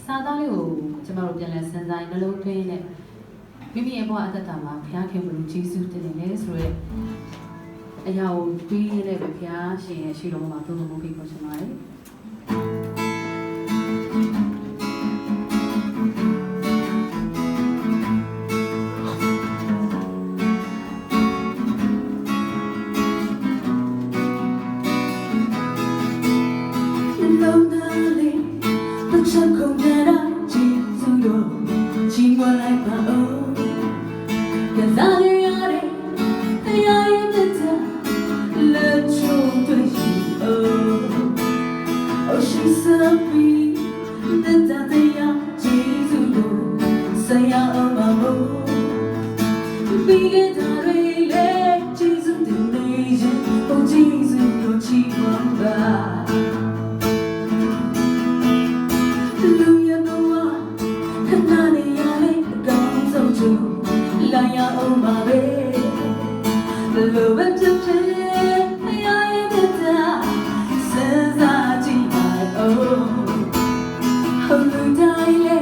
စာသားလေးကိုကျမတို့ပြန်လဲစဉ်းစားနှလုံးသွင်းနဲ့မိမိရဲ့ဘဝအသက်တာမှာဘုရားခင်ဘုရားယေရှုတင်နေလဲဆိုရဲအရာကိုပြီးရတဲ့ဘုရားရှင်ရဲ့ရှိတော်မှာသုံးဖို့ဖိတ်ခေါ်ချင်ပါတယ်ฉันคงจะได้ที่สุดชีวาไลฟ์มาโอ้แต่ตาเนี่ยอะไรยังไม่ได้เลิกชมตัวชีโอ้โอ้ฉันสับปีแต่ตาแต่ยังที่สุดสยามเอามาโอ้ปีเกตาเรเล่ที่สุดที่ไม่ใช่โอ้ที่สุดชีวาไลฟ์လာရအောင်ပါပဲဘယ်လိုပဲဖြစ်ဖြစ်အရာရဲ့မြတ်တာစဉ်းစားကြည့်ပါဦးဟုတ်လို့တိုင်းလေ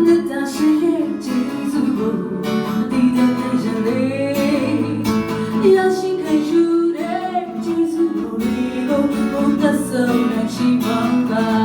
မြတ်တာရှိရဲ့ကျေးဇူးကိုဒီတဲ့ရှင်လေးရရှိခဲ့ယူတဲ့ကျေးဇူးတွေကိုဘုရားဆုံးနဲ့ရှိပါပါ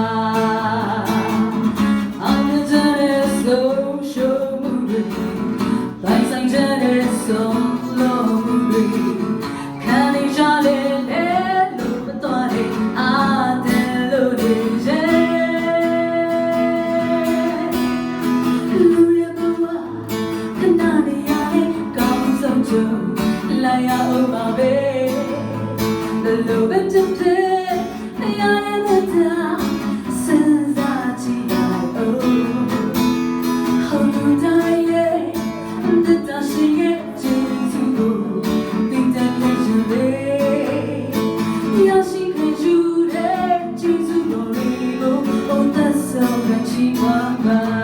လာရအောင်ပါပဲဘယ်လိုပဲဖြစ်ဖြစ်အရာရဲ့မြတ်တာစဉ်းစားကြည့်လိုက်အောင်ဟုတ်လို့တိုင်းရဲ့မြတ်တာရှိရဲ့ကျေးဇူးကိုသိတဲ့ရှင်လေးရရှိခဲ့ယူတဲ့ကျေးဇူးတော်တွေကိုဘုရားဆောင်ရချီးမွမ်းပါ